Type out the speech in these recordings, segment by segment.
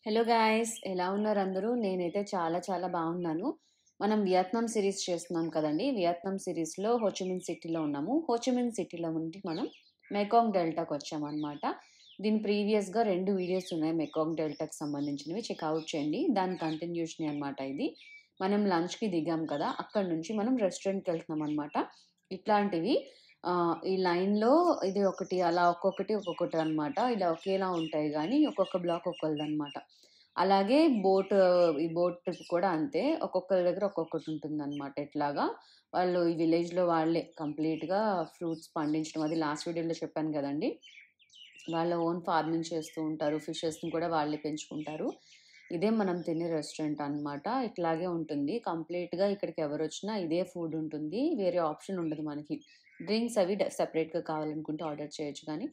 Hello guys, ఎలా ఉన్నారు అందరూ? నేనైతే చాలా చాలా బాగున్నాను. మనం వియత్నాం సిరీస్ చేస్తున్నాం కదండి. వియత్నాం సిరీస్లో హోచిమిన్ సిటీలో ఉన్నాము. హోచిమిన్ సిటీలో నుండి మనం మెకాంగ్ డెల్టాకి వచ్చామన్నమాట. దీని ప్రీవియస్గా 2 వీడియోస్ ఉన్నాయి మెకాంగ్ డెల్టాకి సంబంధించినవి, చెక్అవుట్ చేయండి. దాని కంటిన్యూషన్ అనమాట ఇది. మనం లంచ్కి దిగాం కదా, అక్కడ నుంచి మనం రెస్టారెంట్కి వెళ్తున్నాం అనమాట. ఇట్లాంటివి ఈ లైన్‌లో ఇది ఒకటి, అలా ఒక్కొక్కటి అనమాట. ఇలా ఒకేలా ఉంటాయి గానీ, ఒక్కొక్క బ్లాక్ ఒక్కొక్కళ్ళదనమాట. అలాగే ఈ బోట్ ట్రిప్ కూడా అంతే. ఒక్కొక్కళ్ళ దగ్గర ఒక్కొక్కటి ఉంటుందనమాట. ఎట్లాగా వాళ్ళు ఈ విలేజ్‌లో వాళ్ళే కంప్లీట్‌గా ఫ్రూట్స్ పండించడం, అది లాస్ట్ వీడియోలో చెప్పాను గదండీ! వాళ్ళ ఓన్ ఫార్మింగ్ చేస్తూ ఉంటారు. ఫిషెస్‌ని కూడా వాళ్ళే పెంచుకుంటారు. ఇదే మనం తినే రెస్టారెంట్ అనమాట. ఇట్లాగే ఉంటుంది. కంప్లీట్‌గా ఇక్కడికి ఎవరొచ్చినా ఇదే ఫుడ్ ఉంటుంది. వేరే ఆప్షన్ ఉండదు మనకి. డ్రింక్స్ అవి సెపరేట్‌గా కావాలనుకుంటే ఆర్డర్ చేయొచ్చు కానీ,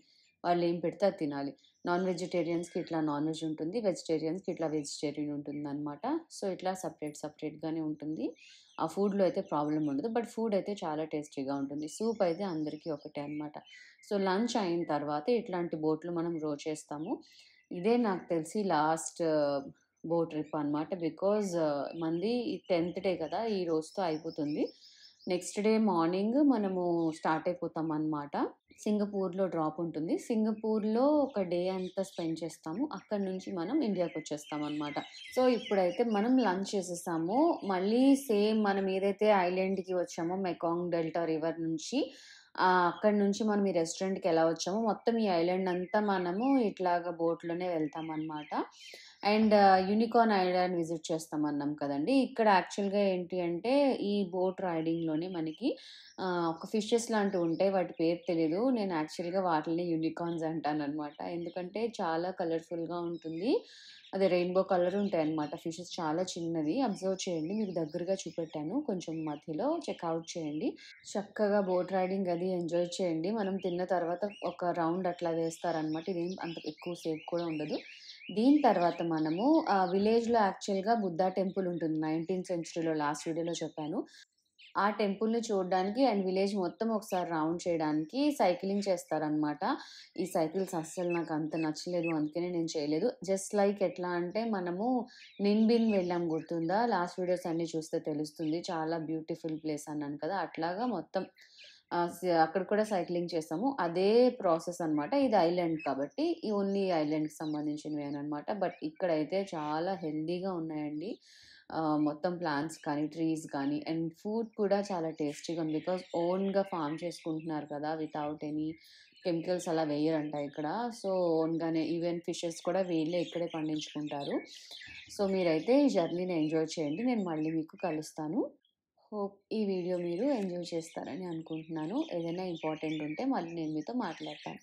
వాళ్ళేం పెడితే అది తినాలి. నాన్ వెజిటేరియన్స్‌కి ఇట్లా నాన్ వెజ్ ఉంటుంది. వెజిటేరియన్స్‌కి ఇట్లా వెజిటేరియన్ ఉంటుందనమాట. సో, ఇట్లా సెపరేట్‌గానే ఉంటుంది. ఆ ఫుడ్‌లో అయితే ప్రాబ్లమ్ ఉండదు. బట్ ఫుడ్ అయితే చాలా టేస్టీగా ఉంటుంది. సూప్ అయితే అందరికీ ఒకటే అనమాట. సో, లంచ్ అయిన తర్వాత ఇట్లాంటి బోట్‌లో మనం రో చేస్తాము. ఇదే నాకు తెలిసి లాస్ట్ బోట్ ట్రిప్ అనమాట. బికాజ్ మనది 10థ్ డే కదా! ఈ రోజుతో అయిపోతుంది. నెక్స్ట్ డే మార్నింగ్ మనము స్టార్ట్ అయిపోతామనమాట. సింగపూర్‌లో డ్రాప్ ఉంటుంది. సింగపూర్‌లో ఒక డే అంతా స్పెండ్ చేస్తాము. అక్కడి నుంచి మనం ఇండియాకొచ్చేస్తామనమాట. సో, ఇప్పుడైతే మనం లంచ్ చేసేసాము. మళ్ళీ సేమ్ మనం ఏదైతే ఐలాండ్‌కి వచ్చామో మెకాంగ్ డెల్టా రివర్ నుంచి, అక్కడి నుంచి మనం ఈ రెస్టారెంట్‌కి ఎలా వచ్చామో మొత్తం ఈ ఐలాండ్ అంతా మనము ఇట్లాగా బోట్‌లోనే వెళ్తామనమాట. అండ్ యూనికార్న్ ఐలాండ్ విజిట్ చేస్తామన్నాం కదండీ! ఇక్కడ యాక్చువల్‌గా ఏంటి అంటే, ఈ బోట్ రైడింగ్‌లోనే మనకి ఒక ఫిషెస్ లాంటివుంటాయి. వాటి పేరు తెలీదు. నేను యాక్చువల్‌గా వాటిల్ని యూనికార్న్స్ అంటాననమాట. ఎందుకంటే చాలా కలర్‌ఫుల్‌గా ఉంటుంది. అది రెయిన్‌బో కలర్ ఉంటాయన్నమాట. ఫిషెస్ చాలా చిన్నవి. అబ్జర్వ్ చేయండి. మీకు దగ్గరగా చూపెట్టాను. కొంచెం మధ్యలో చెక్‌ఔట్ చేయండి. చక్కగా బోట్ రైడింగ్ అది ఎంజాయ్ చేయండి. మనం తిన్న తర్వాత ఒక రౌండ్ అట్లా వేస్తారనమాట. ఇదేం అంత ఎక్కువ సేపు కూడా ఉండదు. దీని తర్వాత మనము విలేజ్‌లో యాక్చువల్‌గా బుద్ధా టెంపుల్ ఉంటుంది. 19థ్ సెంచరీలో లాస్ట్ వీడియోలో చెప్పాను. ఆ టెంపుల్‌ని చూడడానికి అండ్ విలేజ్ మొత్తం ఒకసారి రౌండ్ చేయడానికి సైక్లింగ్ చేస్తారనమాట. ఈ సైకిల్స్ అస్సలు నాకంత నచ్చలేదు. అందుకనే నేను చేయలేదు. జస్ట్ లైక్ ఎట్లా అంటే, మనము నింబిన్ వెళ్ళాం గుర్తుందా? లాస్ట్ వీడియోస్ అన్నీ చూస్తే తెలుస్తుంది. చాలా బ్యూటిఫుల్ ప్లేస్ అన్నాను కదా! అట్లాగా మొత్తం అక్కడ కూడా సైక్లింగ్ చేసాము. అదే ప్రాసెస్ అనమాట. ఇది ఐలాండ్ కాబట్టి ఓన్లీ ఐలాండ్‌కి సంబంధించినవేననమాట. బట్ ఇక్కడైతే చాలా హెల్తీగా ఉన్నాయండి. మొత్తం ప్లాంట్స్ కానీ, ట్రీస్ కానీ అండ్ ఫుడ్ కూడా చాలా టేస్టీగా ఉంది. బికాజ్ ఓన్‌గా ఫార్మ్ చేసుకుంటున్నారు కదా! వితౌట్ ఎనీ కెమికల్స్ అలా వేయరంట ఇక్కడ. సో, ఓన్‌గానే ఈవెన్ ఫిషెస్ కూడా వీళ్ళే ఇక్కడే పండించుకుంటారు. సో, మీరైతే ఈ జర్నీని ఎంజాయ్ చేయండి. నేను మళ్ళీ మీకు కలుస్తాను. హోప్ ఈ వీడియో మీరు ఎంజాయ్ చేస్తారని అనుకుంటున్నాను. ఏదైనా ఇంపార్టెంట్ ఉంటే మళ్ళీ నేను మీతో మాట్లాడతాను.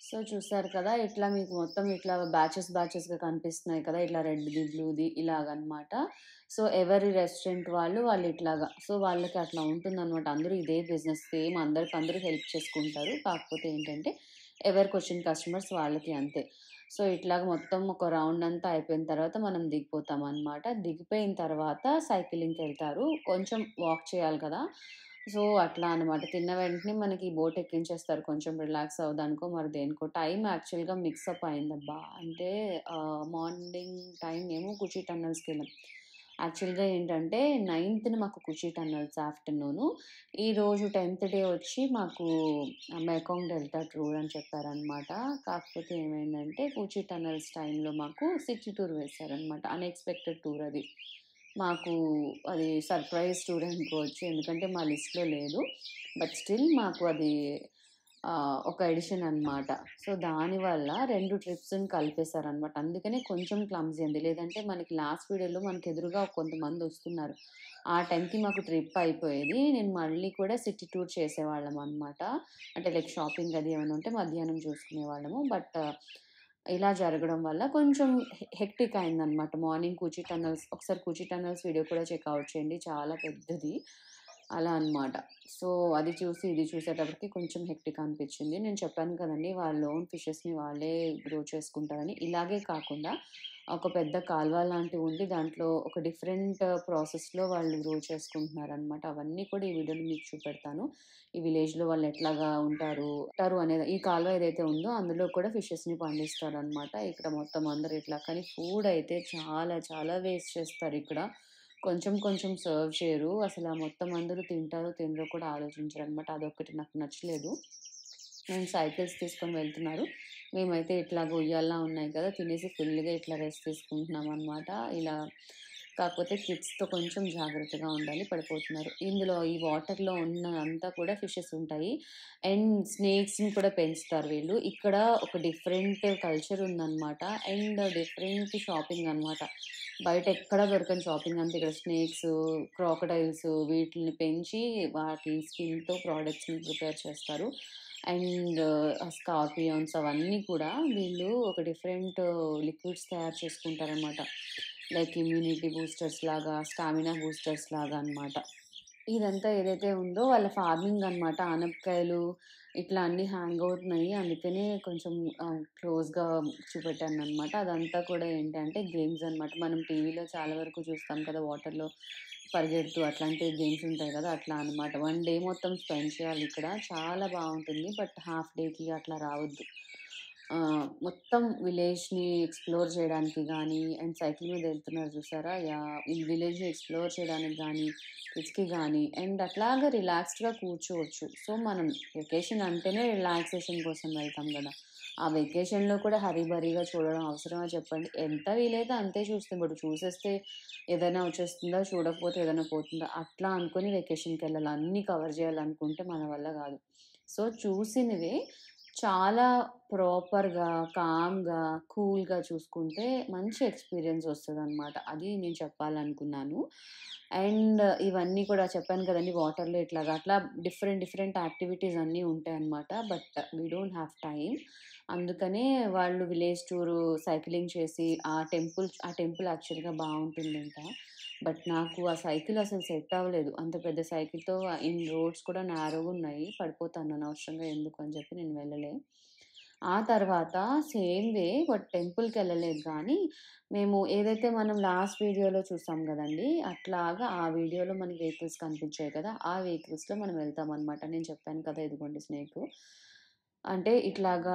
సో, చూసారు కదా! ఇట్లా మీకు మొత్తం ఇట్లా బ్యాచెస్‌గా కనిపిస్తున్నాయి కదా! ఇట్లా రెడ్‌ది, బ్లూది ఇలాగనమాట. సో, ఎవరి రెస్టారెంట్ వాళ్ళు ఇట్లాగా. సో, వాళ్ళకి అట్లా ఉంటుందనమాట. అందరూ ఇదే బిజినెస్ సేమ్ అందరికి అందరూ హెల్ప్ చేసుకుంటారు. కాకపోతే ఏంటంటే, ఎవరికొచ్చిన కస్టమర్స్ వాళ్ళకి అంతే. సో, ఇట్లాగ మొత్తం ఒక రౌండ్ అంతా అయిపోయిన తర్వాత మనం దిగిపోతామనమాట. దిగిపోయిన తర్వాత సైక్లింగ్‌కెళ్తారు. కొంచెం వాక్ చేయాలి కదా! సో, అట్లా అనమాట. తిన్న వెంటనే మనకి బోట్ ఎక్కించేస్తారు. కొంచెం రిలాక్స్ అవ్వడానికో, మరి దేనికో. టైం యాక్చువల్‌గా మిక్సప్ అయిందబ్బా! అంటే మార్నింగ్ టైమ్ ఏమో కుచి టన్నెల్స్‌కెళ్ళాం. యాక్చువల్‌గా ఏంటంటే 9థ్ మాకు కుచి టన్నెల్స్ ఆఫ్టర్‌నూను. ఈరోజు 10థ్ డే వచ్చి మాకు మెకాంగ్ డెల్టా టూర్ అని చెప్పారనమాట. కాకపోతే ఏమైందంటే కుచి టన్నెల్స్ టైంలో మాకు సిటీ టూర్ వేశారనమాట. అన్‌ఎక్స్‌పెక్టెడ్ టూర్ అది. మాకు అది సర్ప్రైజ్ టూర్ అనుకోవచ్చు. ఎందుకంటే మా లిస్ట్‌లో లేదు. బట్ స్టిల్ మాకు అది ఒక ఎడిషన్ అనమాట. సో, దానివల్ల 2 ట్రిప్స్‌ని కలిపేశారనమాట. అందుకనే కొంచెం క్లమ్జీ అయింది. లేదంటే మనకి లాస్ట్ వీడియోలో మనకెదురుగా కొంతమందొస్తున్నారు. ఆ టైంకి మాకు ట్రిప్ అయిపోయేది. నేను మళ్ళీ కూడా సిటీ టూర్ చేసేవాళ్ళమనమాట. అంటే లైక్ షాపింగ్ అది ఏమైనా ఉంటే మధ్యాహ్నం చూసుకునేవాళ్ళము. బట్ ఇలా జరగడం వల్ల కొంచెం హెక్టిక్ అయిందనమాట. మార్నింగ్ కూచి టన్నెల్స్ ఒకసారి కూచి టన్నెల్స్ వీడియో కూడా చెక్‌ఔట్ చేయండి. చాలా పెద్దది. అలా అనమాట. సో, అది చూసి, ఇది చూసేటప్పటికి కొంచెం హెక్టిక్ అనిపిచ్చింది. నేను చెప్పాను కదండీ! వాళ్ళ ఓన్ ఫిషెస్‌ని వాళ్ళే గ్రో చేసుకుంటారని. ఇలాగే కాకుండా ఒక పెద్ద కాలువ లాంటివి ఉండి దాంట్లో ఒక డిఫరెంట్ ప్రాసెస్‌లో వాళ్ళు గ్రో చేసుకుంటున్నారనమాట. అవన్నీ కూడా ఈ వీడియోలో మీకు చూపెడతాను. ఈ విలేజ్‌లో వాళ్ళు ఎట్లాగా ఉంటారు అనేది ఈ కాలువ ఏదైతే ఉందో అందులో కూడా ఫిషెస్‌ని పండిస్తారనమాట. ఇక్కడ మొత్తం అందరూ ఇట్లా కానీ ఫుడ్ అయితే చాలా చాలా వేస్ట్ చేస్తారిక్కడ. కొంచెం కొంచెం సర్వ్ చేయరు. అసల మొత్తం అందరూ తింటారో తినరో కూడా ఆలోచించరనమాట. అదొక్కటి నాకు నచ్చలేదు. అండ్ సైకిల్స్ తీసుకొని వెళ్తున్నారు. మేమైతే ఇట్లాగ ఉయ్యాలలా ఉన్నాయి కదా! తినేసి ఫుల్‌గా ఇట్లా రెస్ట్ తీసుకుంటున్నామనమాట. ఇలా కాకపోతే కిడ్స్‌తో కొంచెం జాగ్రత్తగా ఉండాలి. పడిపోతున్నారు. ఇందులో ఈ వాటర్‌లో ఉన్నదంతా కూడా ఫిషెస్ ఉంటాయి. అండ్ స్నేక్స్‌ని కూడా పెంచుతారు వీళ్ళు. ఇక్కడ ఒక డిఫరెంట్ కల్చర్ ఉందనమాట. అండ్ డిఫరెంట్ షాపింగ్ అనమాట. బయట ఎక్కడ దొరకని షాపింగ్ అంతా ఇక్కడ స్నేక్స్, క్రాకడైల్స్ వీటిల్ని పెంచి వాటి స్కిన్‌తో ప్రొడక్ట్స్‌ని ప్రిపేర్ చేస్తారు. అండ్ స్కార్పియోన్స్ అవన్నీ కూడా వీళ్ళు ఒక డిఫరెంట్ లిక్విడ్స్ తయారు చేసుకుంటారనమాట. లైక్ ఇమ్యూనిటీ బూస్టర్స్ లాగా, స్టామినా బూస్టర్స్ లాగా అనమాట. ఇదంతా ఏదైతే ఉందో వాళ్ళ ఫార్మింగ్ అనమాట. ఆనపకాయలు ఇట్లా అన్నీ హ్యాంగ్ అవుతున్నాయి. అందుకనే కొంచెం క్లోజ్‌గా చూపెట్టాననమాట. అదంతా కూడా ఏంటంటే గేమ్స్ అనమాట. మనం టీవీలో చాలా వరకు చూస్తాం కదా! వాటర్‌లో పరిగెడుతూ అట్లాంటి గేమ్స్ ఉంటాయి కదా! అట్లా అనమాట. 1 డే మొత్తం స్పెండ్ చేయాలి ఇక్కడ. చాలా బావుంటుంది. బట్ హాఫ్ డేకి అట్లా రావద్దు. మొత్తం విలేజ్‌ని ఎక్స్‌ప్లోర్ చేయడానికి గానీ, అండ్ సైకిల్ మీద ఎళ్తున్నారు చూసారా? యాహ్! ఈ విలేజ్‌ని ఎక్స్‌ప్లోర్ చేయడానికి గానీ, కిడ్స్‌కి గానీ, అండ్ అట్లాగా రిలాక్స్డ్‌గా కూర్చోవచ్చు. సో, మనం వెకేషన్ అంటేనే రిలాక్సేషన్ కోసం వెళ్తాం గదా! ఆ వెకేషన్‌లో కూడా హరీబరీగా చూడడం అవసరమా చెప్పండి? ఎంత వీలైతే అంతే చూస్తాం. ఇప్పుడు చూసేస్తే ఏదైనా వచ్చేస్తుందా? చూడకపోతే ఏదైనా పోతుందా? అట్లా అనుకోని వెకేషన్‌కెళ్ళాలి. అన్నీ కవర్ చేయాలనుకుంటే మన వల్ల గాదు. సో, చూసినవే చాలా ప్రాపర్‌గా, కామ్‌గా, కూల్‌గా చూసుకుంటే మంచి ఎక్స్‌పీరియన్స్ ఒస్తదనమాట. అది నేను చెప్పాలనుకున్నాను. అండ్ ఇవన్నీ కూడా చెప్పాను కదండీ! వాటర్‌లో ఇట్లాగా అట్లా డిఫరెంట్, డిఫరెంట్ యాక్టివిటీస్ అన్నీ ఉంటాయన్నమాట. But we don't have time. అందుకనే వాళ్ళు విలేజ్ టూరు సైక్లింగ్ చేసి ఆ టెంపుల్ యాక్చువల్‌గా బావుంటుందంట. బట్ నాకు ఆ సైకిల్ అసలు సెట్ అవ్వలేదు. అంత పెద్ద సైకిల్‌తో ఇన్ని రోడ్స్ కూడా నారోగున్నాయి. పడిపోతాను అనవసరంగా ఎందుకు అని చెప్పి నేను వెళ్ళలే. ఆ తర్వాత సేమ్ వే బట్ టెంపుల్‌కెళ్ళలేదు గానీ, మేము ఏదైతే మనం లాస్ట్ వీడియోలో చూసాం గదండీ! అట్లాగా ఆ వీడియోలో మనకి వెహికల్స్ కనిపించాయి కదా! ఆ వెహికల్స్‌లో మనం వెళ్తామనమాట. నేను చెప్పాను కదా! ఇదిగోండి స్నేకు. అంటే ఇట్లాగా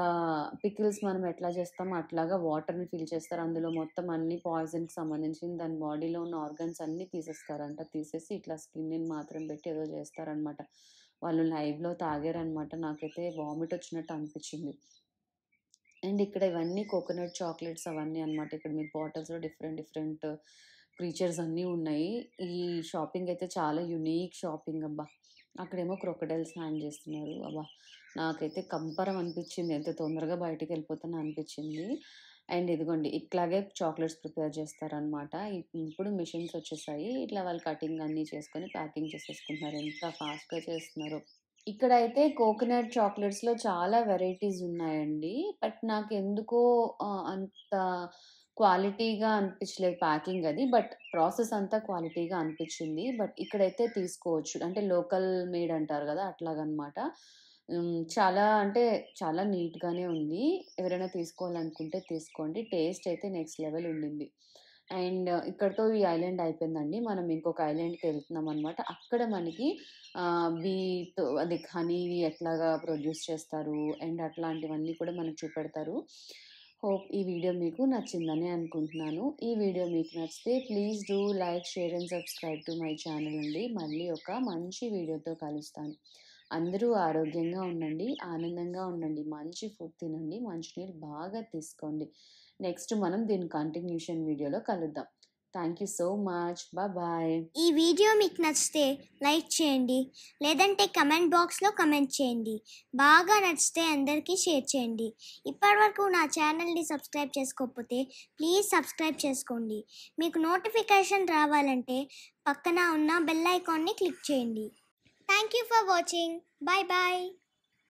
పికిల్స్ మనం ఎట్లా చేస్తామో అట్లాగా వాటర్‌ని ఫిల్ చేస్తారు. అందులో మొత్తం అన్ని పాయిజన్‌కి సంబంధించింది దాని బాడీలో ఉన్న ఆర్గన్స్ అన్నీ తీసేస్తారంట. తీసేసి ఇట్లా స్కిన్‌ని మాత్రం పెట్టి ఏదో చేస్తారనమాట. వాళ్ళు లైవ్‌లో తాగారనమాట. నాకైతే వామిట్ వచ్చినట్టు అనిపిచ్చింది. అండ్ ఇక్కడ ఇవన్నీ కోకోనట్ చాక్లెట్స్ అవన్నీ అనమాట. ఇక్కడ మీకు బాటిల్స్‌లో డిఫరెంట్ డిఫరెంట్ క్రీచర్స్ అన్నీ ఉన్నాయి. ఈ షాపింగ్ అయితే చాలా యూనిక్ షాపింగ్ అబ్బా! అక్కడేమో క్రొకోడైల్స్ హ్యాంగ్ చేస్తున్నారు. అబ్బా! నాకైతే కంపరం అనిపిచ్చింది. ఎంత తొందరగా బయటికెళ్ళిపోతానో అనిపిచ్చింది. అండ్ ఇదిగోండి ఇట్లాగే చాక్లెట్స్ ప్రిపేర్ చేస్తారనమాట. ఇప్పుడు మిషన్స్ వచ్చేసాయి. ఇట్లా వాళ్ళు కటింగ్ అన్నీ చేసుకొని ప్యాకింగ్ చేసేసుకుంటున్నారు. ఎంత ఫాస్ట్‌గా చేస్తున్నారో. ఇక్కడైతే కోకోనట్ చాక్లెట్స్‌లో చాలా వెరైటీస్ ఉన్నాయండి. బట్ నాకెందుకో అంత క్వాలిటీగా అనిపించలేదు ప్యాకింగ్ అది. బట్ ప్రాసెస్ అంతా క్వాలిటీగా అనిపించింది. బట్ ఇక్కడైతే తీసుకోవచ్చు. అంటే లోకల్ మేడ్ అంటారు గదా! అట్లాగనమాట. చాలా అంటే చాలా నీట్‌గానే ఉంది. ఎవరైనా తీసుకోవాలనుకుంటే తీసుకోండి. టేస్ట్ అయితే నెక్స్ట్ లెవెల్ ఉండింది. అండ్ ఇక్కడితో ఈ ఐలాండ్ అయిపోయిందండి. మనం ఇంకొక ఐలాండ్‌కెళ్తున్నామనమాట. అక్కడ మనకి బీతో అది హనీ ఎట్లాగా ప్రొడ్యూస్ చేస్తారు అండ్ అట్లాంటివన్నీ కూడా మనకు చూపెడతారు. హోప్ ఈ వీడియో మీకు నచ్చిందని అనుకుంటున్నాను. ఈ వీడియో మీకు నచ్చితే please do like, share and subscribe to my channel అండి. మళ్ళీ ఒక మంచి వీడియోతో కలుస్తాను. అందరూ ఆరోగ్యంగా ఉండండి, ఆనందంగా ఉండండి, మంచి ఫుడ్ తినండి, మంచినీళ్ళు బాగా తీసుకోండి. నెక్స్ట్ మనం దీని కంటిన్యూషన్ వీడియోలో కలుద్దాం. Thank you so much. Bye. ఈ వీడియో మీకు నచ్చితే లైక్ చేయండి, లేదంటే కమెంట్ బాక్స్లో కమెంట్ చేయండి. బాగా నచ్చితే అందరికీ షేర్ చేయండి. ఇప్పటివరకు నా ఛానల్ని సబ్స్క్రైబ్ చేసుకోకపోతే ప్లీజ్ సబ్స్క్రైబ్ చేసుకోండి. మీకు నోటిఫికేషన్ రావాలంటే పక్కన ఉన్న బెల్ ఐకాన్ని క్లిక్ చేయండి. Thank you for watching. Bye bye.